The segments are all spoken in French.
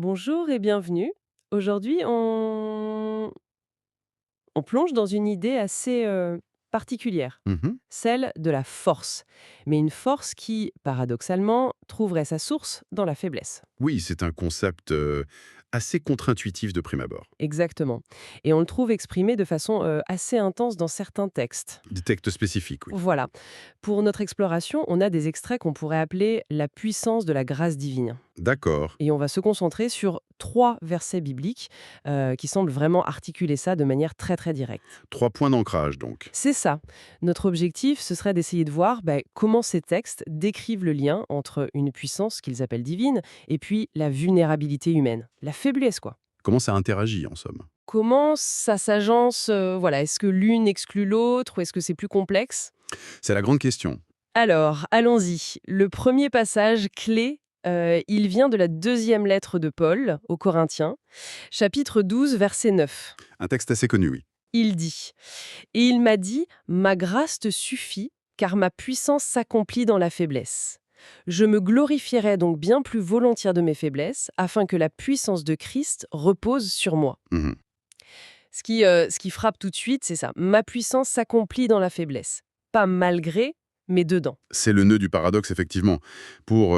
Bonjour et bienvenue. Aujourd'hui, on plonge dans une idée assez particulière, Mmh. celle de la force. Mais une force qui, paradoxalement, trouverait sa source dans la faiblesse. Oui, c'est un concept, assez contre-intuitif de prime abord. Exactement. Et on le trouve exprimé de façon assez intense dans certains textes. Des textes spécifiques, oui. Voilà. Pour notre exploration, on a des extraits qu'on pourrait appeler la puissance de la grâce divine. D'accord. Et on va se concentrer sur 3 versets bibliques, qui semblent vraiment articuler ça de manière très, très directe. 3 points d'ancrage donc. C'est ça. Notre objectif, ce serait d'essayer de voir, comment ces textes décrivent le lien entre une puissance qu'ils appellent divine et puis la vulnérabilité humaine, la faiblesse, quoi. Comment ça interagit en somme? Comment ça s'agence, voilà, est-ce que l'une exclut l'autre ou est-ce que c'est plus complexe? C'est la grande question. Alors, allons-y. Le premier passage clé, il vient de la deuxième lettre de Paul aux Corinthiens, chapitre 12, verset 9. Un texte assez connu, oui. Il dit: «Et il m'a dit: "Ma grâce te suffit, car ma puissance s'accomplit dans la faiblesse. Je me glorifierai donc bien plus volontiers de mes faiblesses, afin que la puissance de Christ repose sur moi."» Mmh. Ce qui frappe tout de suite, c'est ça. Ma puissance s'accomplit dans la faiblesse. Pas malgré, mais dedans. C'est le nœud du paradoxe effectivement. Pour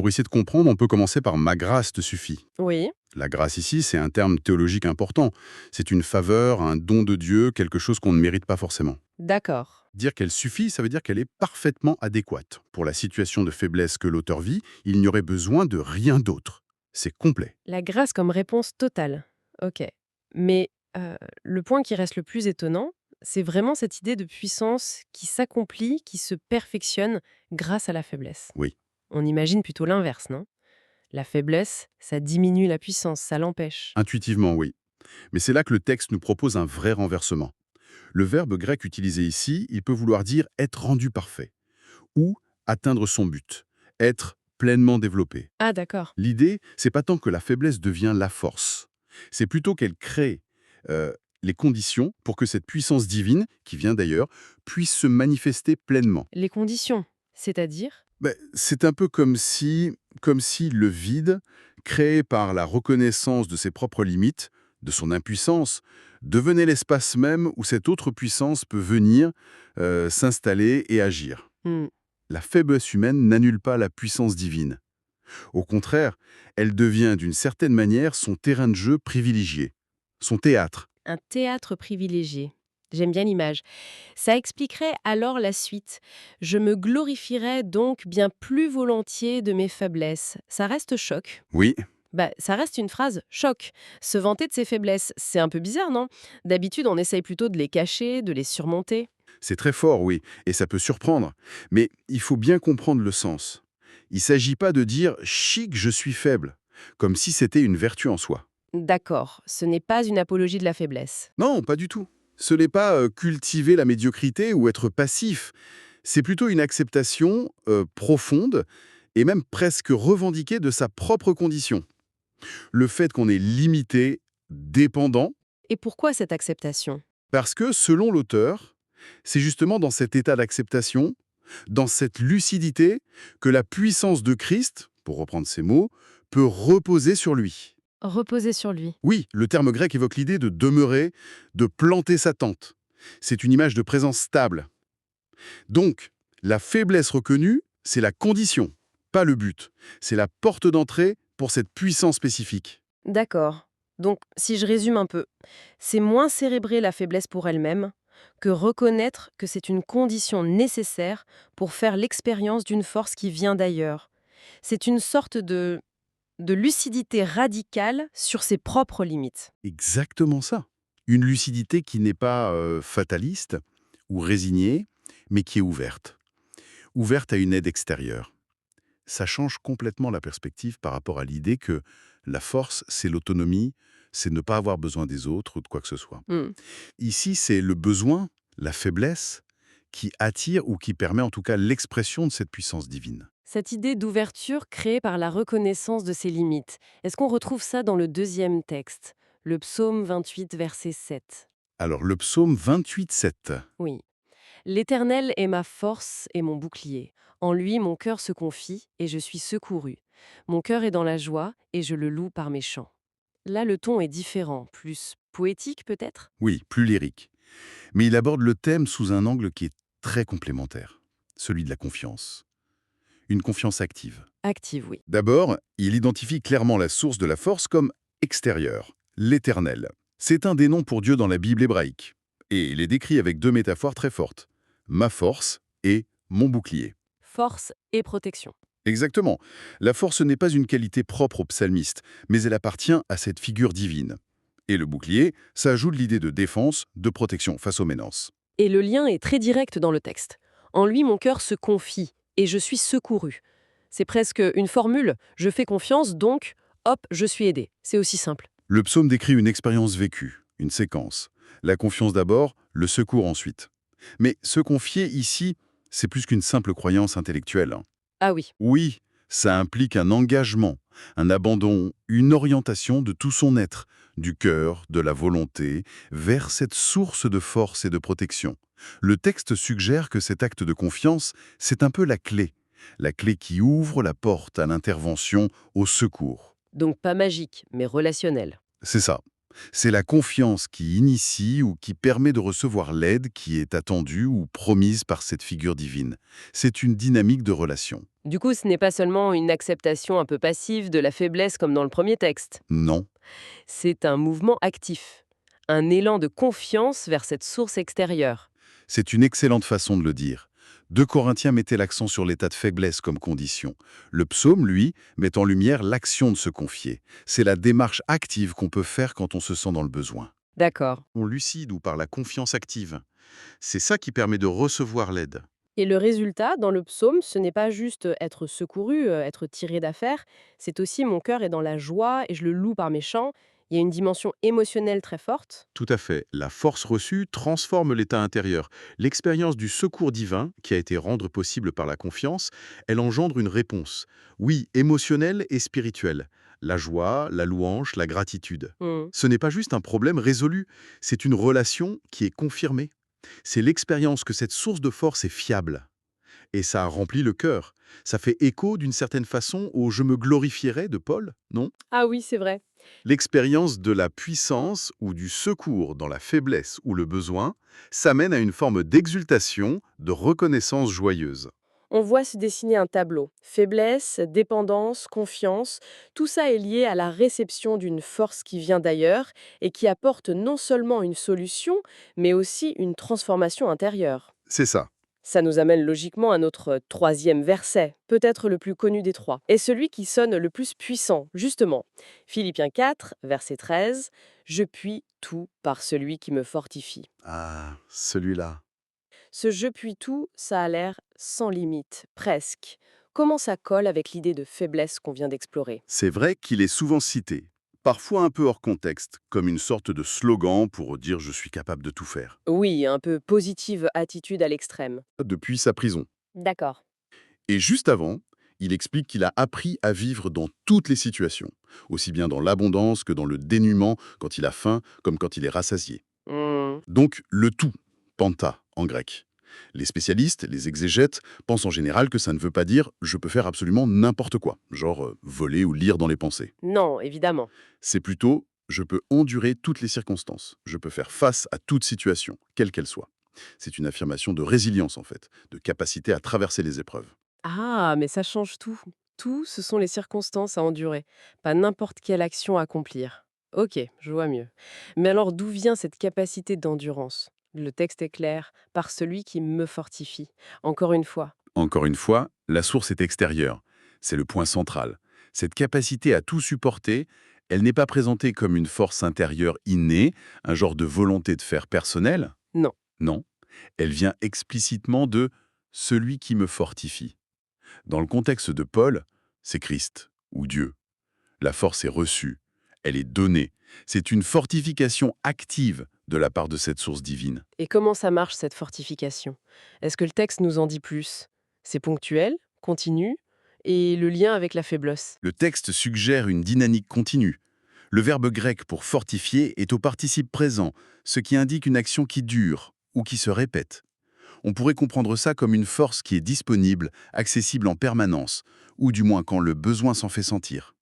essayer de comprendre, on peut commencer par «ma grâce te suffit». Oui, La grâce ici, c'est un terme théologique important. C'est une faveur, un don de Dieu, quelque chose qu'on ne mérite pas forcément. d'accord. Dire qu'elle suffit, ça veut dire qu'elle est parfaitement adéquate. Pour la situation de faiblesse que l'auteur vit, il n'y aurait besoin de rien d'autre. C'est complet. La grâce comme réponse totale. OK. Mais le point qui reste le plus étonnant, c'est vraiment cette idée de puissance qui s'accomplit, qui se perfectionne grâce à la faiblesse. Oui. On imagine plutôt l'inverse, non? La faiblesse, ça diminue la puissance, ça l'empêche. Intuitivement, oui. Mais c'est là que le texte nous propose un vrai renversement. Le verbe grec utilisé ici, il peut vouloir dire être rendu parfait ou atteindre son but, être pleinement développé. Ah d'accord. L'idée, c'est pas tant que la faiblesse devient la force, c'est plutôt qu'elle crée euh, les conditions pour que cette puissance divine, qui vient d'ailleurs, puisse se manifester pleinement. Les conditions, c'est-à-dire? Ben, c'est un peu comme si le vide, créé par la reconnaissance de ses propres limites, de son impuissance, devenait l'espace même où cette autre puissance peut venir, s'installer et agir. Hmm. La faiblesse humaine n'annule pas la puissance divine. Au contraire, elle devient d'une certaine manière son terrain de jeu privilégié, son théâtre. Un théâtre privilégié. J'aime bien l'image. Ça expliquerait alors la suite. Je me glorifierais donc bien plus volontiers de mes faiblesses. Ça reste choc. Oui, Ça reste une phrase choc. Se vanter de ses faiblesses, c'est un peu bizarre, non? D'habitude, on essaye plutôt de les cacher, de les surmonter. c'est très fort, oui, et ça peut surprendre. Mais il faut bien comprendre le sens. Il ne s'agit pas de dire chic, je suis faible, comme si c'était une vertu en soi. D'accord, ce n'est pas une apologie de la faiblesse. Non, pas du tout. Ce n'est pas cultiver la médiocrité ou être passif. C'est plutôt une acceptation profonde et même presque revendiquée de sa propre condition. Le fait qu'on est limité, dépendant, Et pourquoi cette acceptation? parce que, selon l'auteur, c'est justement dans cet état d'acceptation, dans cette lucidité, que la puissance de Christ, pour reprendre ses mots, peut reposer sur lui. Reposer sur lui. Oui, le terme grec évoque l'idée de demeurer, de planter sa tente. C'est une image de présence stable. Donc, la faiblesse reconnue, c'est la condition, pas le but. C'est la porte d'entrée pour cette puissance spécifique. D'accord. Donc, si je résume un peu, c'est moins célébrer la faiblesse pour elle-même que reconnaître que c'est une condition nécessaire pour faire l'expérience d'une force qui vient d'ailleurs. C'est une sorte de lucidité radicale sur ses propres limites. Exactement ça. Une lucidité qui n'est pas fataliste ou résignée, mais qui est ouverte. Ouverte à une aide extérieure. Ça change complètement la perspective par rapport à l'idée que la force, c'est l'autonomie, c'est ne pas avoir besoin des autres ou de quoi que ce soit. Hmm. Ici, c'est le besoin, la faiblesse, qui attire ou qui permet en tout cas l'expression de cette puissance divine. Cette idée d'ouverture créée par la reconnaissance de ses limites, est-ce qu'on retrouve ça dans le deuxième texte, le psaume 28, verset 7? Alors, le psaume 28,7. Oui. L'Éternel est ma force et mon bouclier. En lui, mon cœur se confie et je suis secouru. Mon cœur est dans la joie et je le loue par mes chants. Là, le ton est différent, plus poétique peut-être. Oui, plus lyrique. Mais il aborde le thème sous un angle qui est très complémentaire, celui de la confiance. Une confiance active. Active, oui. D'abord, il identifie clairement la source de la force comme extérieure, l'Éternel. C'est un des noms pour Dieu dans la Bible hébraïque. Et il est décrit avec deux métaphores très fortes. Ma force et mon bouclier. Force et protection. Exactement. La force n'est pas une qualité propre au psalmiste, mais elle appartient à cette figure divine. Et le bouclier, ça ajoute l'idée de défense, de protection face aux menaces. Et le lien est très direct dans le texte. En lui, mon cœur se confie et je suis secouru. C'est presque une formule. Je fais confiance, donc, hop, je suis aidé. C'est aussi simple. Le psaume décrit une expérience vécue, une séquence. La confiance d'abord, le secours ensuite. Mais se confier ici, c'est plus qu'une simple croyance intellectuelle, hein. Ah oui. Oui, ça implique un engagement, un abandon, une orientation de tout son être, du cœur, de la volonté, vers cette source de force et de protection. Le texte suggère que cet acte de confiance, c'est un peu la clé qui ouvre la porte à l'intervention, au secours. Donc pas magique, mais relationnel. C'est ça. C'est la confiance qui initie ou qui permet de recevoir l'aide qui est attendue ou promise par cette figure divine. C'est une dynamique de relation. Du coup, ce n'est pas seulement une acceptation un peu passive de la faiblesse comme dans le premier texte. Non. C'est un mouvement actif. Un élan de confiance vers cette source extérieure. C'est une excellente façon de le dire. 2 Corinthiens mettait l'accent sur l'état de faiblesse comme condition. Le psaume, lui, met en lumière l'action de se confier. C'est la démarche active qu'on peut faire quand on se sent dans le besoin. D'accord. On lucide ou par la confiance active. C'est ça qui permet de recevoir l'aide. Et le résultat, dans le psaume, ce n'est pas juste être secouru, être tiré d'affaire, c'est aussi mon cœur est dans la joie et je le loue par mes chants. Il y a une dimension émotionnelle très forte. Tout à fait. La force reçue transforme l'état intérieur. L'expérience du secours divin, qui a été rendue possible par la confiance, elle engendre une réponse. Oui, émotionnelle et spirituelle. La joie, la louange, la gratitude. Hmm. Ce n'est pas juste un problème résolu, c'est une relation qui est confirmée. C'est l'expérience que cette source de force est fiable. Et ça remplit le cœur. Ça fait écho d'une certaine façon au «je me glorifierai» de Paul, non? Ah oui, c'est vrai. L'expérience de la puissance ou du secours dans la faiblesse ou le besoin s'amène à une forme d'exultation, de reconnaissance joyeuse. On voit se dessiner un tableau. Faiblesse, dépendance, confiance, tout ça est lié à la réception d'une force qui vient d'ailleurs et qui apporte non seulement une solution, mais aussi une transformation intérieure. C'est ça. Ça nous amène logiquement à notre troisième verset, peut-être le plus connu des trois, et celui qui sonne le plus puissant, justement. Philippiens 4, verset 13, Je puis tout par celui qui me fortifie. Ah, celui-là. Ce je puis tout, ça a l'air sans limite, presque. Comment ça colle avec l'idée de faiblesse qu'on vient d'explorer? C'est vrai qu'il est souvent cité, parfois un peu hors contexte, comme une sorte de slogan pour dire «je suis capable de tout faire», Oui, un peu positive attitude à l'extrême. depuis sa prison. D'accord. Et juste avant, il explique qu'il a appris à vivre dans toutes les situations, aussi bien dans l'abondance que dans le dénuement, quand il a faim comme quand il est rassasié. Hmm. Donc le tout, panta en grec. Les spécialistes, les exégètes, pensent en général que ça ne veut pas dire «je peux faire absolument n'importe quoi», genre voler ou lire dans les pensées. Non, évidemment. C'est plutôt «je peux endurer toutes les circonstances, je peux faire face à toute situation, quelle qu'elle soit». C'est une affirmation de résilience en fait, de capacité à traverser les épreuves. Ah, mais ça change tout. Tout, ce sont les circonstances à endurer, pas n'importe quelle action à accomplir. Ok, je vois mieux. Mais alors d'où vient cette capacité d'endurance? Le texte est clair, par celui qui me fortifie. Encore une fois. Encore une fois, la source est extérieure. C'est le point central. Cette capacité à tout supporter, elle n'est pas présentée comme une force intérieure innée, un genre de volonté de faire personnelle. Non. Non, elle vient explicitement de «celui qui me fortifie». Dans le contexte de Paul, c'est Christ ou Dieu. La force est reçue, elle est donnée. C'est une fortification active de la part de cette source divine. Et comment ça marche cette fortification? Est-ce que le texte nous en dit plus? C'est ponctuel, continu, et le lien avec la faiblesse? Le texte suggère une dynamique continue. Le verbe grec pour fortifier est au participe présent, ce qui indique une action qui dure ou qui se répète. On pourrait comprendre ça comme une force qui est disponible, accessible en permanence, ou du moins quand le besoin s'en fait sentir.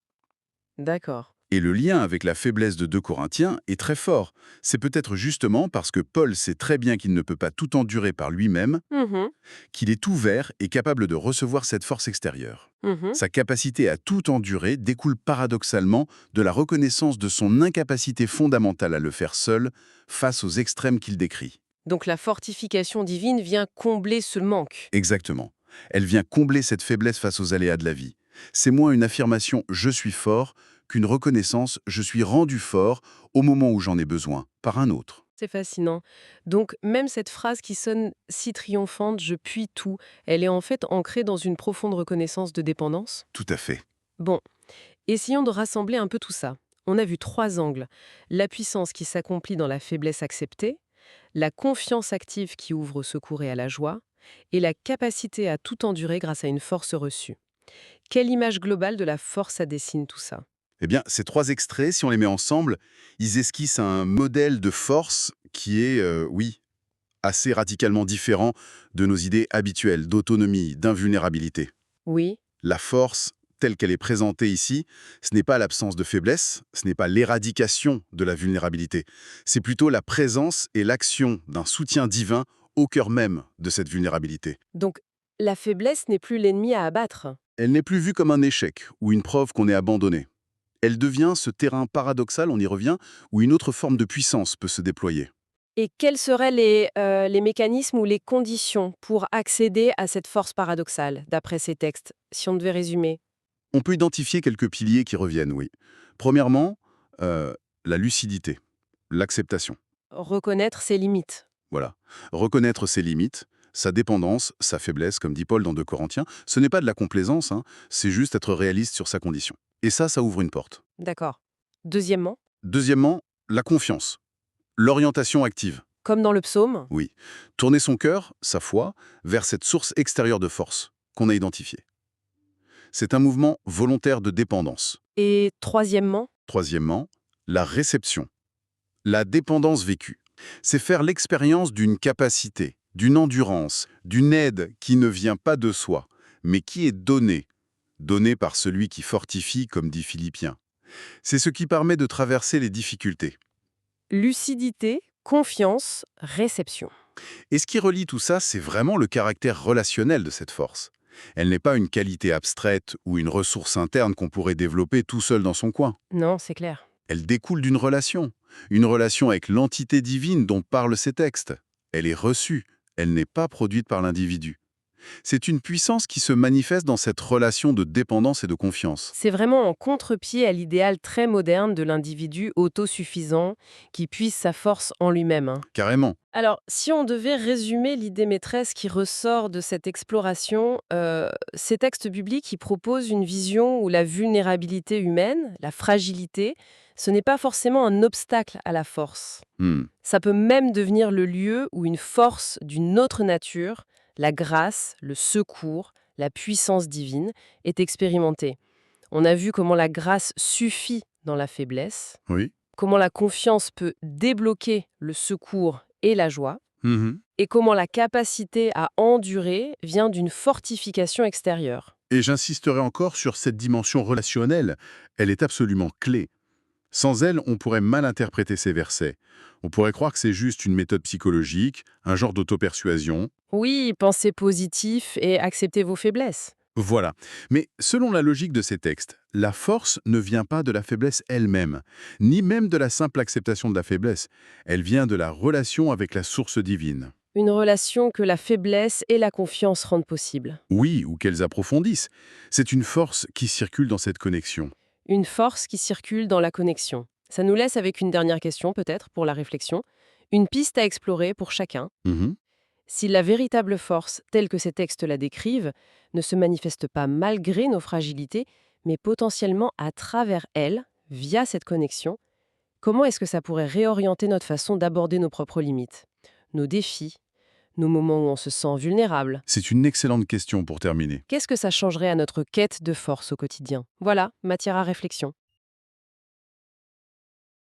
D'accord. Et le lien avec la faiblesse de 2 Corinthiens est très fort. C'est peut-être justement parce que Paul sait très bien qu'il ne peut pas tout endurer par lui-même, Mhm, qu'il est ouvert et capable de recevoir cette force extérieure. mhm. Sa capacité à tout endurer découle paradoxalement de la reconnaissance de son incapacité fondamentale à le faire seul face aux extrêmes qu'il décrit. Donc la fortification divine vient combler ce manque. Exactement. Elle vient combler cette faiblesse face aux aléas de la vie. C'est moins une affirmation «je suis fort» qu'une reconnaissance «je suis rendu fort» au moment où j'en ai besoin, par un autre. C'est fascinant. Donc même cette phrase qui sonne si triomphante, je puis tout, elle est en fait ancrée dans une profonde reconnaissance de dépendance. Tout à fait. Bon, essayons de rassembler un peu tout ça. On a vu trois angles. La puissance qui s'accomplit dans la faiblesse acceptée, la confiance active qui ouvre au secours et à la joie, et la capacité à tout endurer grâce à une force reçue. Quelle image globale de la force ça dessine tout ça? Eh bien, ces 3 extraits, si on les met ensemble, ils esquissent un modèle de force qui est, oui, assez radicalement différent de nos idées habituelles d'autonomie, d'invulnérabilité. Oui, La force, telle qu'elle est présentée ici, ce n'est pas l'absence de faiblesse, ce n'est pas l'éradication de la vulnérabilité. C'est plutôt la présence et l'action d'un soutien divin au cœur même de cette vulnérabilité. donc la faiblesse n'est plus l'ennemi à abattre. Elle n'est plus vue comme un échec ou une preuve qu'on est abandonné. Elle devient ce terrain paradoxal, on y revient, où une autre forme de puissance peut se déployer. Et quels seraient les mécanismes ou les conditions pour accéder à cette force paradoxale, d'après ces textes, si on devait résumer? On peut identifier quelques piliers qui reviennent, oui. Premièrement, euh, la lucidité, l'acceptation. Reconnaître ses limites. Voilà. Reconnaître ses limites, sa dépendance, sa faiblesse, comme dit Paul dans 2 Corinthiens, ce n'est pas de la complaisance, hein, c'est juste être réaliste sur sa condition. Et ça ouvre une porte. D'accord. Deuxièmement, Deuxièmement, la confiance, l'orientation active. comme dans le psaume. Oui. Tourner son cœur, sa foi, vers cette source extérieure de force qu'on a identifiée. C'est un mouvement volontaire de dépendance. Et troisièmement, Troisièmement, la réception, la dépendance vécue. C'est faire l'expérience d'une capacité, d'une endurance, d'une aide qui ne vient pas de soi, mais qui est donnée, donnée par celui qui fortifie, comme dit Philippiens. C'est ce qui permet de traverser les difficultés. lucidité, confiance, réception. Et ce qui relie tout ça, c'est vraiment le caractère relationnel de cette force. Elle n'est pas une qualité abstraite ou une ressource interne qu'on pourrait développer tout seul dans son coin. Non, c'est clair. Elle découle une relation avec l'entité divine dont parlent ces textes. Elle est reçue, elle n'est pas produite par l'individu. C'est une puissance qui se manifeste dans cette relation de dépendance et de confiance. C'est vraiment en contre-pied à l'idéal très moderne de l'individu autosuffisant qui puise sa force en lui-même, hein. Carrément. Alors, si on devait résumer l'idée maîtresse qui ressort de cette exploration, ces textes bibliques, ils proposent une vision où la vulnérabilité humaine, la fragilité, ce n'est pas forcément un obstacle à la force. Hmm. Ça peut même devenir le lieu où une force d'une autre nature, la grâce, le secours, la puissance divine, est expérimentée. On a vu comment la grâce suffit dans la faiblesse, Oui. comment la confiance peut débloquer le secours et la joie, Mhm. et comment la capacité à endurer vient d'une fortification extérieure. Et j'insisterai encore sur cette dimension relationnelle. Elle est absolument clé. Sans elle, on pourrait mal interpréter ces versets. On pourrait croire que c'est juste une méthode psychologique, un genre d'auto-persuasion. Oui, pensez positif et acceptez vos faiblesses. Voilà. Mais selon la logique de ces textes, la force ne vient pas de la faiblesse elle-même, ni même de la simple acceptation de la faiblesse. Elle vient de la relation avec la source divine. Une relation que la faiblesse et la confiance rendent possible. Oui, ou qu'elles approfondissent. C'est une force qui circule dans cette connexion. Une force qui circule dans la connexion. Ça nous laisse avec une dernière question peut-être pour la réflexion. Une piste à explorer pour chacun. Mhm. Si la véritable force, telle que ces textes la décrivent, ne se manifeste pas malgré nos fragilités, mais potentiellement à travers elles, via cette connexion, comment est-ce que ça pourrait réorienter notre façon d'aborder nos propres limites, nos défis, nos moments où on se sent vulnérable? C'est une excellente question pour terminer. Qu'est-ce que ça changerait à notre quête de force au quotidien? Voilà, matière à réflexion.